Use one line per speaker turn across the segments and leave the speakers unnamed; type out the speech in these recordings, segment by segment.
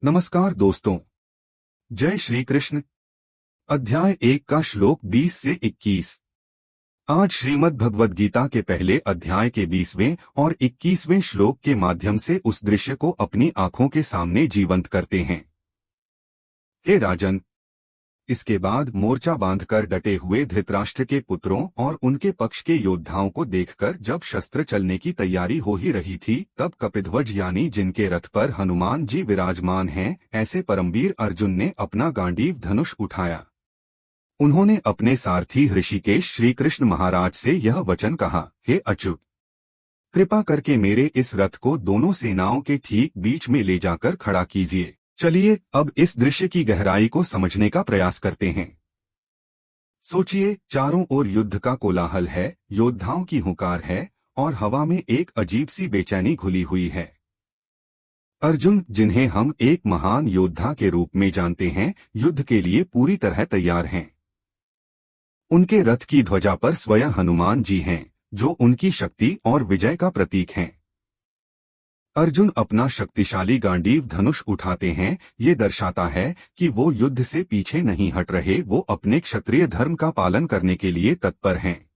नमस्कार दोस्तों। जय श्री कृष्ण। अध्याय 1 का श्लोक 20 से 21। आज श्रीमद् भगवद गीता के पहले अध्याय के 20वें और 21वें श्लोक के माध्यम से उस दृश्य को अपनी आंखों के सामने जीवंत करते हैं। हे राजन, इसके बाद मोर्चा बांधकर डटे हुए धृतराष्ट्र के पुत्रों और उनके पक्ष के योद्धाओं को देखकर जब शस्त्र चलने की तैयारी हो ही रही थी, तब कपिध्वज यानी जिनके रथ पर हनुमान जी विराजमान हैं, ऐसे परमवीर अर्जुन ने अपना गांडीव धनुष उठाया। उन्होंने अपने सारथी ऋषिकेश श्री कृष्ण महाराज से यह वचन कहा, हे अच्युत, कृपा करके मेरे इस रथ को दोनों सेनाओं के ठीक बीच में ले जाकर खड़ा कीजिए। चलिए अब इस दृश्य की गहराई को समझने का प्रयास करते हैं। सोचिए, चारों ओर युद्ध का कोलाहल है, योद्धाओं की हुंकार है और हवा में एक अजीब सी बेचैनी घुली हुई है। अर्जुन, जिन्हें हम एक महान योद्धा के रूप में जानते हैं, युद्ध के लिए पूरी तरह तैयार हैं। उनके रथ की ध्वजा पर स्वयं हनुमान जी हैं, जो उनकी शक्ति और विजय का प्रतीक हैं। अर्जुन अपना शक्तिशाली गांडीव धनुष उठाते हैं। ये दर्शाता है कि वो युद्ध से पीछे नहीं हट रहे, वो अपने क्षत्रिय धर्म का पालन करने के लिए तत्पर हैं।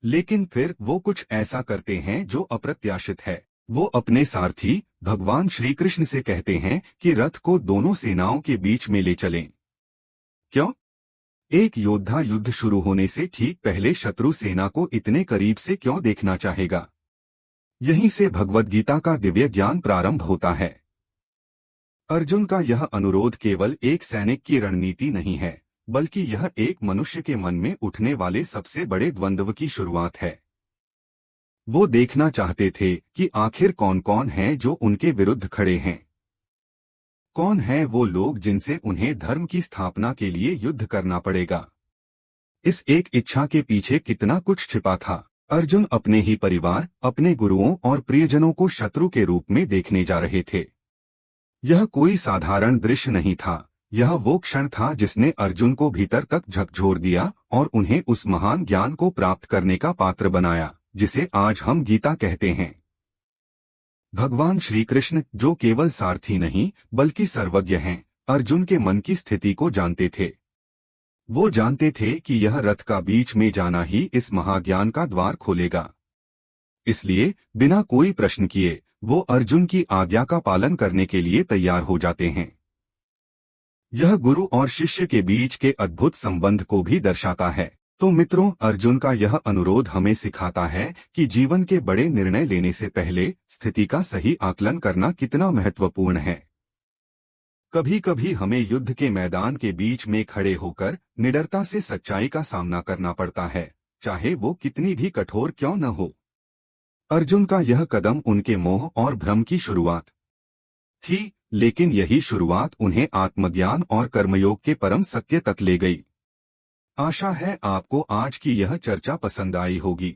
लेकिन फिर वो कुछ ऐसा करते हैं जो अप्रत्याशित है। वो अपने सारथी भगवान श्री कृष्ण से कहते हैं कि रथ को दोनों सेनाओं के बीच में ले चलें। क्यों? एक योद्धा युद्ध शुरू होने से ठीक पहले शत्रु सेना को इतने करीब से क्यों देखना चाहेगा? यहीं से भगवद गीता का दिव्य ज्ञान प्रारंभ होता है। अर्जुन का यह अनुरोध केवल एक सैनिक की रणनीति नहीं है, बल्कि यह एक मनुष्य के मन में उठने वाले सबसे बड़े द्वंद्व की शुरुआत है। वो देखना चाहते थे कि आखिर कौन कौन है जो उनके विरुद्ध खड़े हैं। कौन है वो लोग जिनसे उन्हें धर्म की स्थापना के लिए युद्ध करना पड़ेगा। इस एक इच्छा के पीछे कितना कुछ छिपा था। अर्जुन अपने ही परिवार, अपने गुरुओं और प्रियजनों को शत्रु के रूप में देखने जा रहे थे। यह कोई साधारण दृश्य नहीं था। यह वो क्षण था जिसने अर्जुन को भीतर तक झकझोर दिया और उन्हें उस महान ज्ञान को प्राप्त करने का पात्र बनाया, जिसे आज हम गीता कहते हैं। भगवान श्री कृष्ण, जो केवल सारथी नहीं बल्कि सर्वज्ञ हैं, अर्जुन के मन की स्थिति को जानते थे। वो जानते थे कि यह रथ का बीच में जाना ही इस महाज्ञान का द्वार खोलेगा। इसलिए बिना कोई प्रश्न किए वो अर्जुन की आज्ञा का पालन करने के लिए तैयार हो जाते हैं। यह गुरु और शिष्य के बीच के अद्भुत संबंध को भी दर्शाता है। तो मित्रों, अर्जुन का यह अनुरोध हमें सिखाता है कि जीवन के बड़े निर्णय लेने से पहले स्थिति का सही आकलन करना कितना महत्वपूर्ण है। कभी कभी हमें युद्ध के मैदान के बीच में खड़े होकर निडरता से सच्चाई का सामना करना पड़ता है, चाहे वो कितनी भी कठोर क्यों न हो। अर्जुन का यह कदम उनके मोह और भ्रम की शुरुआत थी, लेकिन यही शुरुआत उन्हें आत्मज्ञान और कर्मयोग के परम सत्य तक ले गई। आशा है आपको आज की यह चर्चा पसंद आई होगी।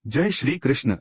जय श्री कृष्ण।